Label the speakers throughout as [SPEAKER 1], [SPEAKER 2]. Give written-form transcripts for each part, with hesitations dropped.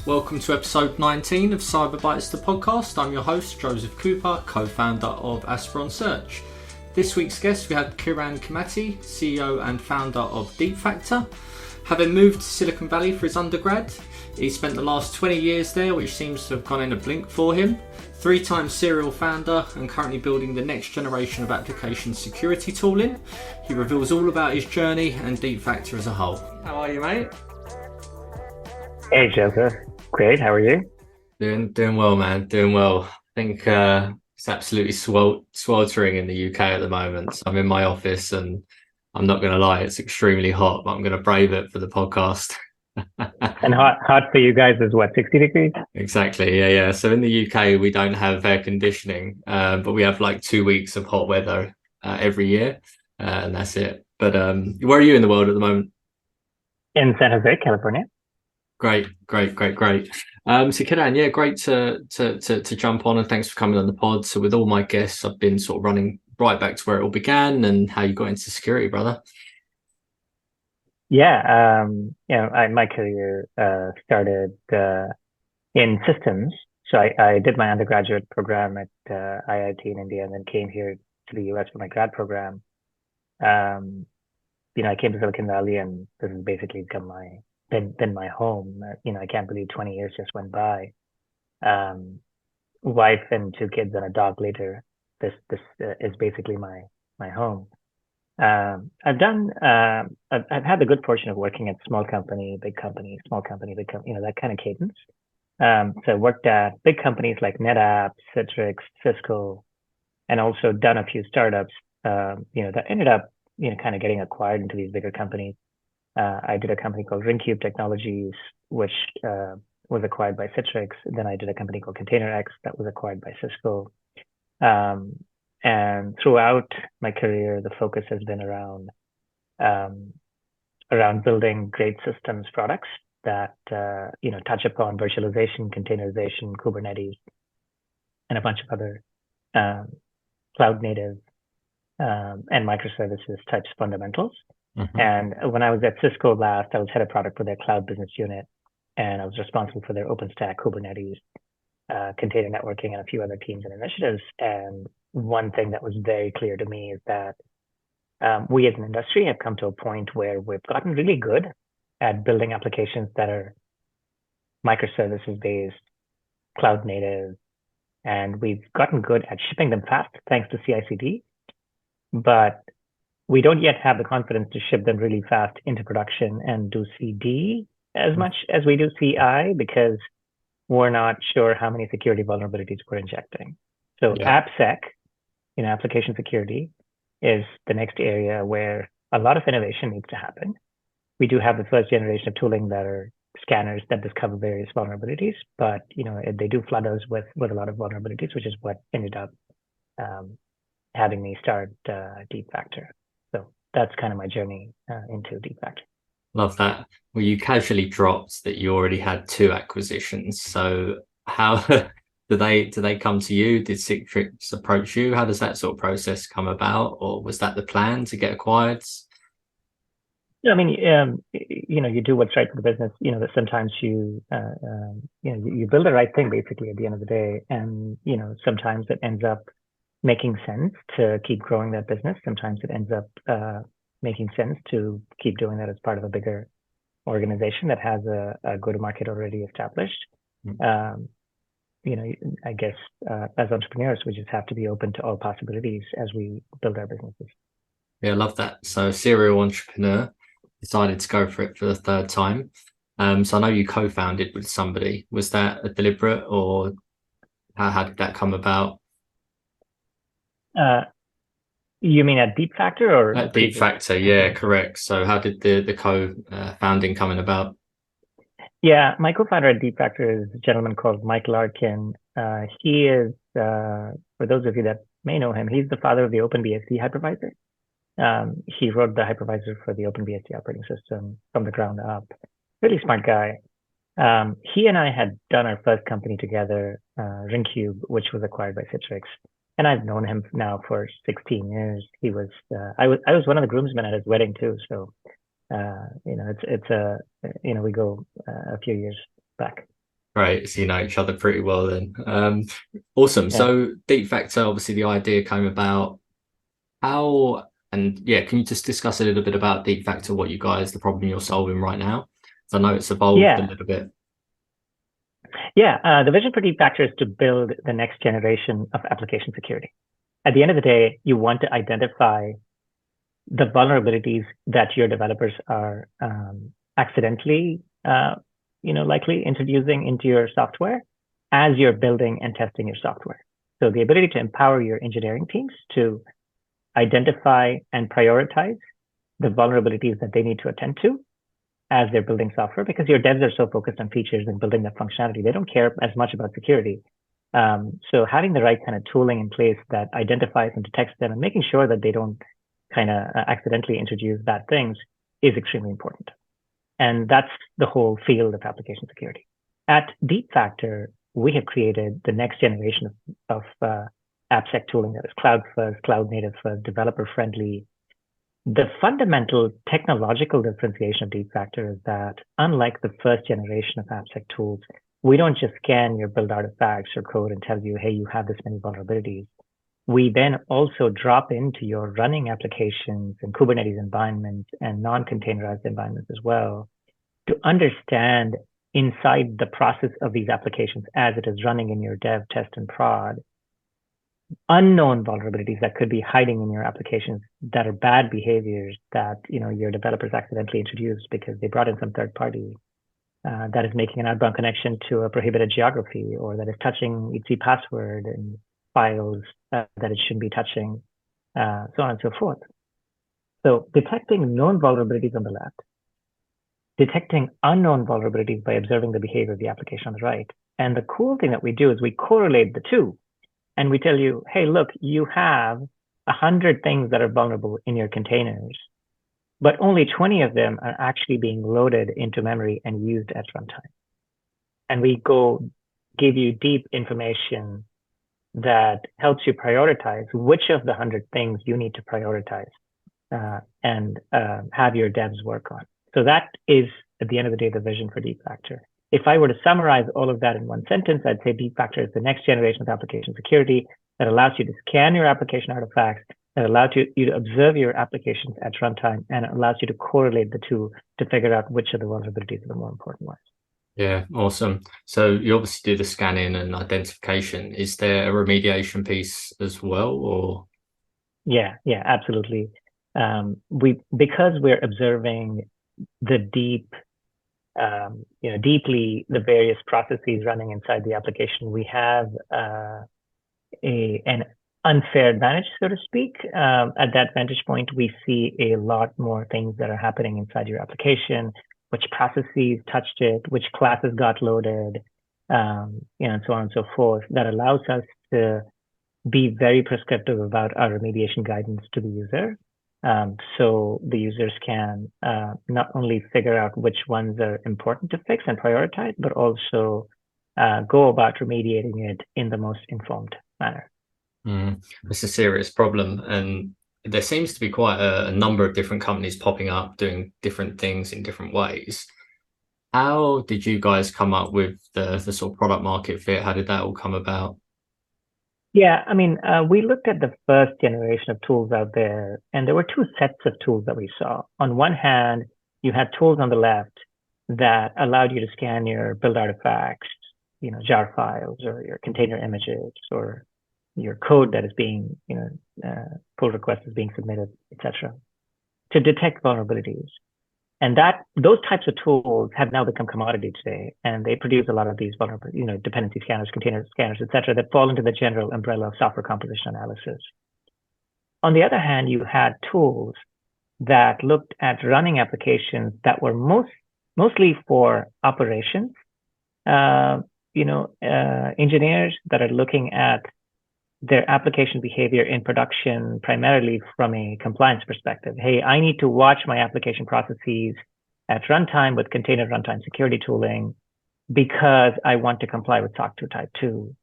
[SPEAKER 1] Welcome to episode 19 of CyberBytes, the podcast. I'm your host, Joseph Cooper, co-founder of Aspiron Search. This week's guest, we have Kiran Kamity, CEO and founder of Deepfactor. Having moved to Silicon Valley for his undergrad, he spent the last 20 years there, which seems to have gone in a blink for him. 3-time serial founder and currently building the next generation of application security tooling. He reveals all about his journey and Deepfactor as a whole. How are you, mate?
[SPEAKER 2] Hey, Joseph. Great. How are you?
[SPEAKER 1] Doing well, man. Doing well. I think it's absolutely sweltering in the UK at the moment. So I'm in my office and I'm not going to lie, it's extremely hot, but I'm going to brave it for the podcast.
[SPEAKER 2] And hot for you guys is what, 60 degrees?
[SPEAKER 1] Exactly. Yeah. So in the UK, we don't have air conditioning, but we have like 2 weeks of hot weather every year, and that's it. But where are you in the world at the moment?
[SPEAKER 2] In San Jose, California.
[SPEAKER 1] Great. So Kiran, yeah, great to jump on, and thanks for coming on the pod. So with all my guests, I've been sort of running right back to where it all began and how you got into security, brother.
[SPEAKER 2] Yeah. My career started in systems. So I did my undergraduate program at IIT in India and then came here to the US for my grad program. I came to Silicon Valley and this has basically been my home. I can't believe 20 years just went by. Wife and 2 kids and a dog later. This is basically my home. I've had the good fortune of working at small company, big company, small company, big company, that kind of cadence. So I worked at big companies like NetApp, Citrix, Cisco, and also done a few startups, that ended up, kind of getting acquired into these bigger companies. I did a company called Ringcube Technologies, which was acquired by Citrix. Then I did a company called Containerization that was acquired by Cisco. And throughout my career, the focus has been around building great systems products that touch upon virtualization, containerization, Kubernetes, and a bunch of other cloud native and microservices types fundamentals.
[SPEAKER 1] Mm-hmm.
[SPEAKER 2] And when I was at Cisco last, I was head of product for their cloud business unit, and I was responsible for their OpenStack, Kubernetes, container networking, and a few other teams and initiatives. And one thing that was very clear to me is that we as an industry have come to a point where we've gotten really good at building applications that are microservices based, cloud native, and we've gotten good at shipping them fast thanks to CI/CD. But we don't yet have the confidence to ship them really fast into production and do CD as much as we do CI because we're not sure how many security vulnerabilities we're injecting. So AppSec, application security, is the next area where a lot of innovation needs to happen. We do have the first generation of tooling that are scanners that discover various vulnerabilities, but they do flood us with a lot of vulnerabilities, which is what ended up having me start Deepfactor. So that's kind of my journey into Deepfactor.
[SPEAKER 1] Love that. Well, you casually dropped that you already had 2 acquisitions. So how do they come to you? Did Citrix approach you? How does that sort of process come about? Or was that the plan to get acquired?
[SPEAKER 2] Yeah, I mean, you do what's right for the business. That sometimes you build the right thing basically at the end of the day, and sometimes it ends up making sense to keep growing that business. Sometimes it ends up making sense to keep doing that as part of a bigger organization that has a go-to-market already established. I guess as entrepreneurs, we just have to be open to all possibilities as we build our businesses.
[SPEAKER 1] Yeah, I love that. So serial entrepreneur decided to go for it for the 3rd time. So I know you co-founded with somebody. Was that a deliberate, or how did that come about?
[SPEAKER 2] You mean at Deepfactor or
[SPEAKER 1] At Deepfactor, yeah, correct. So how did the co-founding coming about?
[SPEAKER 2] Yeah, my co-founder at Deepfactor is a gentleman called Mike Larkin. He is, for those of you that may know him, he's the father of the OpenBSD hypervisor. He wrote the hypervisor for the OpenBSD operating system from the ground up. Really smart guy. He and I had done our first company together, Ringcube, which was acquired by Citrix. And I've known him now for 16 years. He was, I was one of the groomsmen at his wedding too. So, we go a few years back.
[SPEAKER 1] Right, so you know each other pretty well then. Awesome.
[SPEAKER 2] Yeah.
[SPEAKER 1] So Deepfactor, obviously the idea came about. How, and yeah, can you just discuss a little bit about Deepfactor, what you guys, the problem you're solving right now? So I know it's evolved a
[SPEAKER 2] Yeah.
[SPEAKER 1] little bit.
[SPEAKER 2] Yeah. The vision for Deepfactor is to build the next generation of application security. At the end of the day, you want to identify the vulnerabilities that your developers are accidentally, likely introducing into your software as you're building and testing your software. So the ability to empower your engineering teams to identify and prioritize the vulnerabilities that they need to attend to as they're building software, because your devs are so focused on features and building that functionality, they don't care as much about security. So having the right kind of tooling in place that identifies and detects them and making sure that they don't kind of accidentally introduce bad things is extremely important. And that's the whole field of application security. At Deepfactor, we have created the next generation of AppSec tooling that is cloud first, cloud native first, developer friendly. The fundamental technological differentiation of Deepfactor is that, unlike the first generation of AppSec tools, we don't just scan your build artifacts or code and tell you, hey, you have this many vulnerabilities. We then also drop into your running applications and Kubernetes environments and non-containerized environments as well to understand inside the process of these applications as it is running in your dev, test, and prod, unknown vulnerabilities that could be hiding in your applications that are bad behaviors that your developers accidentally introduced because they brought in some third party that is making an outbound connection to a prohibited geography, or that is touching its password and files that it shouldn't be touching, so on and so forth. So detecting known vulnerabilities on the left, detecting unknown vulnerabilities by observing the behavior of the application on the right. And the cool thing that we do is we correlate the two. And we tell you, hey, look, you have 100 things that are vulnerable in your containers, but only 20 of them are actually being loaded into memory and used at runtime. And we go give you deep information that helps you prioritize which of the 100 things you need to prioritize and have your devs work on. So that is, at the end of the day, the vision for Deepfactor. If I were to summarize all of that in one sentence, I'd say Deepfactor is the next generation of application security that allows you to scan your application artifacts, that allows you to observe your applications at runtime, and allows you to correlate the two to figure out which of the vulnerabilities are the more important ones.
[SPEAKER 1] Yeah, awesome. So you obviously do the scanning and identification. Is there a remediation piece as well, or?
[SPEAKER 2] Yeah, absolutely. Because we're observing the deeply the various processes running inside the application, we have an unfair advantage, so to speak. At that vantage point, we see a lot more things that are happening inside your application, which processes touched it, which classes got loaded, and so on and so forth. That allows us to be very prescriptive about our remediation guidance to the user. So the users can not only figure out which ones are important to fix and prioritize, but also go about remediating it in the most informed manner.
[SPEAKER 1] It's a serious problem, and there seems to be quite a number of different companies popping up doing different things in different ways. How did you guys come up with the sort of product market fit? How did that all come about?
[SPEAKER 2] Yeah, I mean, we looked at the first generation of tools out there, and there were two sets of tools that we saw. On one hand, you had tools on the left that allowed you to scan your build artifacts, jar files or your container images or your code that is being, pull request is being submitted, etc., to detect vulnerabilities. And those types of tools have now become commodity today, and they produce a lot of these vulnerable, dependency scanners, container scanners, et cetera, that fall into the general umbrella of software composition analysis. On the other hand, you had tools that looked at running applications that were mostly for operations. Engineers that are looking at their application behavior in production primarily from a compliance perspective. Hey, I need to watch my application processes at runtime with container runtime security tooling because I want to comply with SOC 2 Type 2,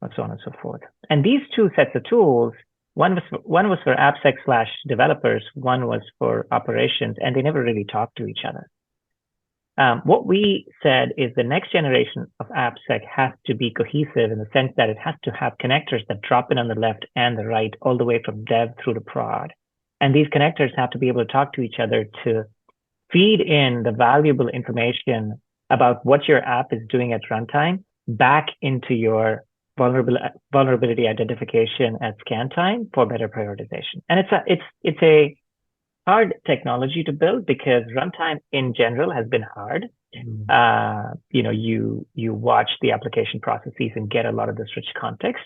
[SPEAKER 2] and so on and so forth. And these two sets of tools, one was for AppSec/developers, one was for operations, and they never really talked to each other. What we said is the next generation of AppSec has to be cohesive in the sense that it has to have connectors that drop in on the left and the right, all the way from dev through to prod. And these connectors have to be able to talk to each other to feed in the valuable information about what your app is doing at runtime back into your vulnerability identification at scan time for better prioritization. And it's a hard technology to build because runtime in general has been hard. You watch the application processes and get a lot of this rich context.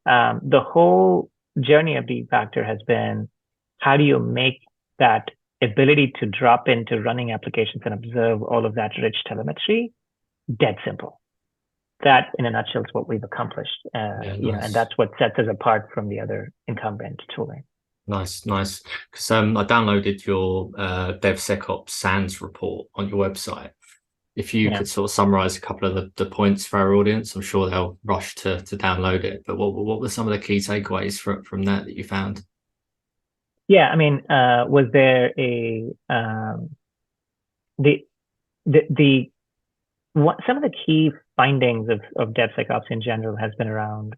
[SPEAKER 2] The whole journey of Deepfactor has been, how do you make that ability to drop into running applications and observe all of that rich telemetry dead simple? That, in a nutshell, is what we've accomplished.
[SPEAKER 1] Nice.
[SPEAKER 2] And that's what sets us apart from the other incumbent tooling.
[SPEAKER 1] Nice. Because I downloaded your DevSecOps SANS report on your website. If you could sort of summarize a couple of the points for our audience, I'm sure they'll rush to download it. But what were some of the key takeaways from that you found?
[SPEAKER 2] Yeah, I mean, was there some of the key findings of DevSecOps in general has been around,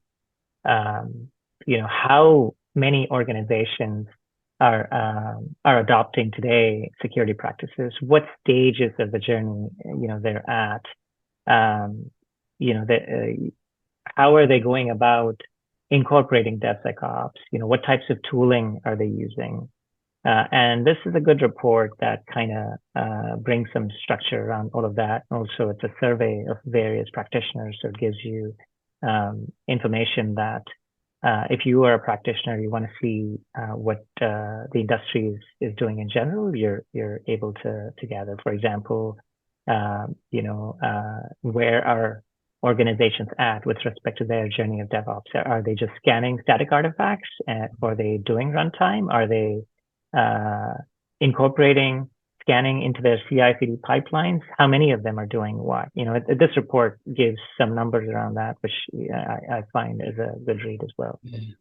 [SPEAKER 2] how many organizations are adopting today security practices, what stages of the journey they're at, how are they going about incorporating DevSecOps, what types of tooling are they using, and this is a good report that kind of brings some structure around all of that. Also, it's a survey of various practitioners, so it gives you information that if you are a practitioner, you want to see what the industry is doing in general, you're able to gather. For example, where are organizations at with respect to their journey of DevOps? Are they just scanning static artifacts? Are they doing runtime? Are they incorporating scanning into their CI/CD pipelines? How many of them are doing what? This report gives some numbers around that, which I find is a good read as well.
[SPEAKER 1] Yeah.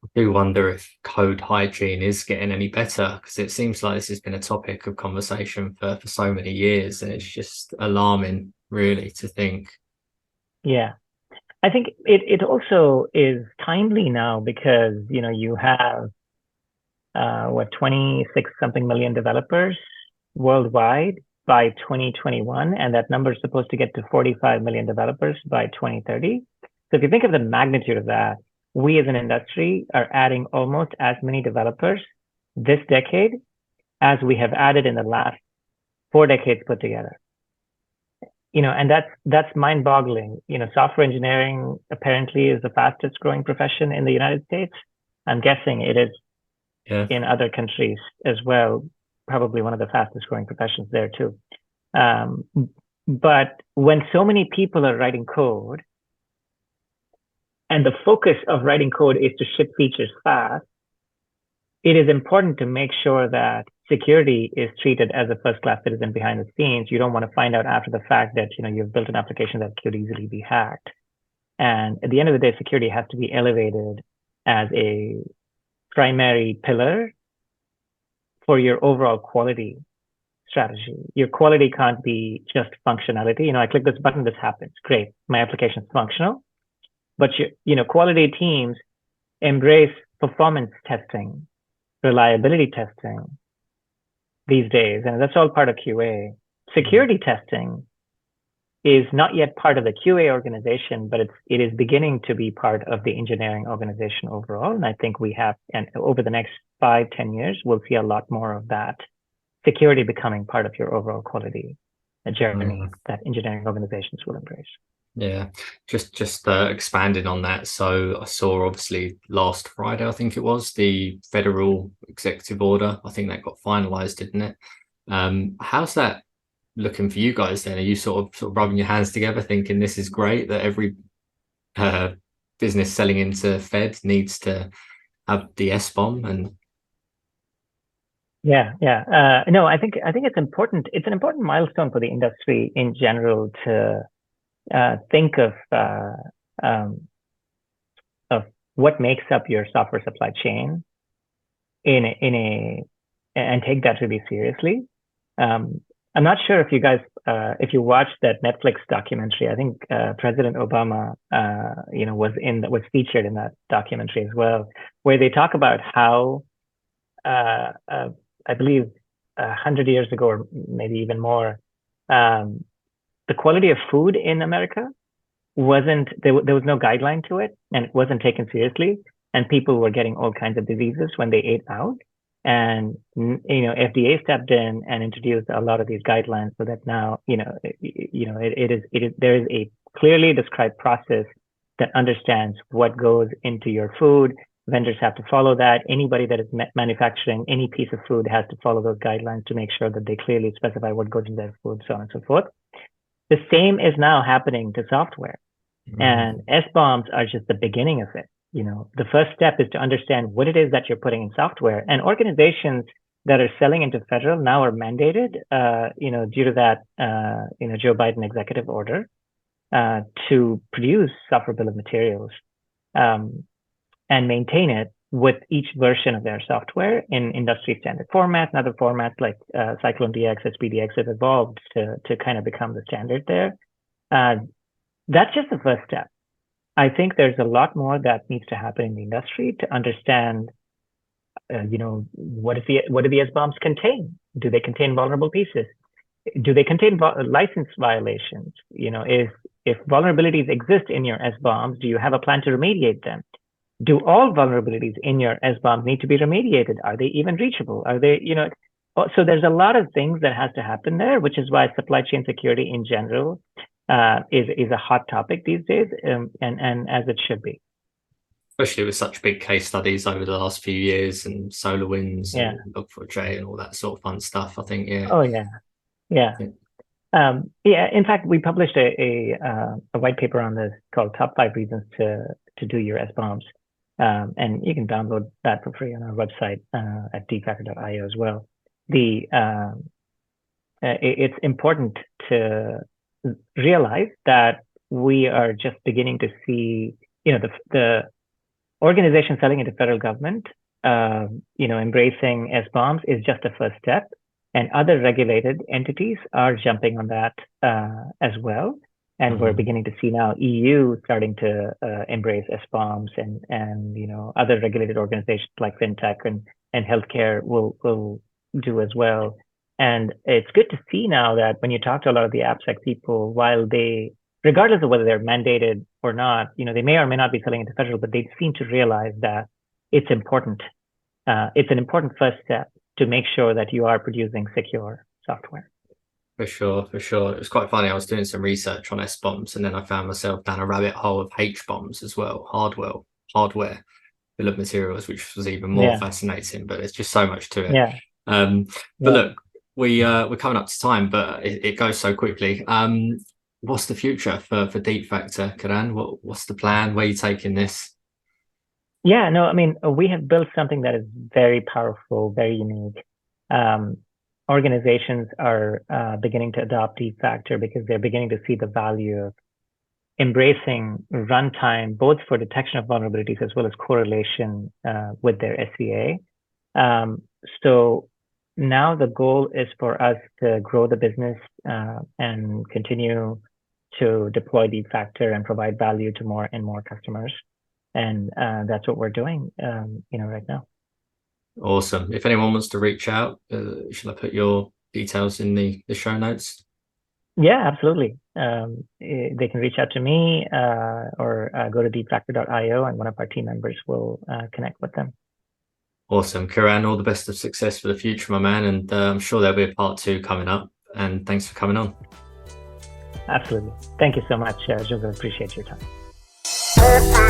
[SPEAKER 1] I do wonder if code hygiene is getting any better, because it seems like this has been a topic of conversation for so many years, and it's just alarming, really, to think.
[SPEAKER 2] Yeah, I think it also is timely now because you have 26 something million developers worldwide by 2021, and that number is supposed to get to 45 million developers by 2030. So if you think of the magnitude of that, we as an industry are adding almost as many developers this decade as we have added in the last 4 decades put together. And that's mind-boggling. Software engineering apparently is the fastest growing profession in the United States. I'm guessing it is in other countries as well, probably one of the fastest growing professions there too. But when so many people are writing code, and the focus of writing code is to ship features fast, it is important to make sure that security is treated as a first-class citizen behind the scenes. You don't want to find out after the fact that you've built an application that could easily be hacked. And at the end of the day, security has to be elevated as a primary pillar for your overall quality strategy. Your quality can't be just functionality. I click this button, this happens. Great, my application is functional. But quality teams embrace performance testing, reliability testing these days, and that's all part of QA. Security testing is not yet part of the QA organization, but it is beginning to be part of the engineering organization overall. And I think and over the next 5-10 years, we'll see a lot more of that security becoming part of your overall quality journey that engineering organizations will embrace.
[SPEAKER 1] Yeah, just expanding on that. So I saw, obviously, last Friday, I think it was, the federal executive order. I think that got finalized, didn't it? How's that looking for you guys then? Are you sort of rubbing your hands together thinking this is great that every business selling into Fed needs to have the SBOM? And
[SPEAKER 2] no, I think it's important. It's an important milestone for the industry in general to think of what makes up your software supply chain and take that really seriously. I'm not sure if you guys, if you watched that Netflix documentary. I think President Obama, was featured in that documentary as well, where they talk about how, I believe, 100 years ago, or maybe even more, the quality of food in America wasn't there was no guideline to it, and it wasn't taken seriously, and people were getting all kinds of diseases when they ate out. And FDA stepped in and introduced a lot of these guidelines, so that now there is a clearly described process that understands what goes into your food. Vendors have to follow that. Anybody that is manufacturing any piece of food has to follow those guidelines to make sure that they clearly specify what goes in their food, so on and so forth. The same is now happening to software. And SBOMs are just the beginning of it. The first step is to understand what it is that you're putting in software. And organizations that are selling into federal now are mandated, due to that, Joe Biden executive order, to produce software bill of materials and maintain it with each version of their software in industry standard formats and other formats like Cyclone DX, SPDX have evolved to kind of become the standard there. That's just the first step. I think there's a lot more that needs to happen in the industry to understand, what do the SBOMs contain? Do they contain vulnerable pieces? Do they contain license violations? If vulnerabilities exist in your SBOMs, do you have a plan to remediate them? Do all vulnerabilities in your SBOMs need to be remediated? Are they even reachable? Are they, so there's a lot of things that has to happen there, which is why supply chain security in general is a hot topic these days, and as it should be.
[SPEAKER 1] Especially with such big case studies over the last few years, and SolarWinds and Log4j and all that sort of fun stuff. I think, yeah.
[SPEAKER 2] Oh yeah. In fact, we published a white paper on this called "Top 5 Reasons to Do Your SBOMs," and you can download that for free on our website at deepfactor.io as well. It's important to realize that we are just beginning to see, the organization selling into federal government, embracing SBOMs is just a first step, and other regulated entities are jumping on that as well. And we're beginning to see now EU starting to embrace SBOMs, and other regulated organizations like fintech and healthcare will do as well. And it's good to see now that when you talk to a lot of the AppSec people, while regardless of whether they're mandated or not, they may or may not be selling into federal, but they seem to realize that it's important. It's an important first step to make sure that you are producing secure software.
[SPEAKER 1] For sure. It was quite funny. I was doing some research on SBOMs, and then I found myself down a rabbit hole of HBOMs as well, hardware bill of materials, which was even more fascinating. But there's just so much to it. But look, we're coming up to time, but it goes so quickly. What's the future for Deepfactor, Kiran? What's the plan? Where are you taking this?
[SPEAKER 2] Yeah, no, I mean, we have built something that is very powerful, very unique. Organizations are beginning to adopt Deepfactor because they're beginning to see the value of embracing runtime, both for detection of vulnerabilities as well as correlation with their SCA. So now the goal is for us to grow the business and continue to deploy Deepfactor and provide value to more and more customers. And that's what we're doing, right now.
[SPEAKER 1] Awesome. If anyone wants to reach out, should I put your details in the show notes?
[SPEAKER 2] Yeah, absolutely. They can reach out to me or go to deepfactor.io, and one of our team members will connect with them.
[SPEAKER 1] Awesome. Kiran, all the best of success for the future, my man. And I'm sure there'll be a part 2 coming up. And thanks for coming on.
[SPEAKER 2] Absolutely. Thank you so much, Joseph. Appreciate your time.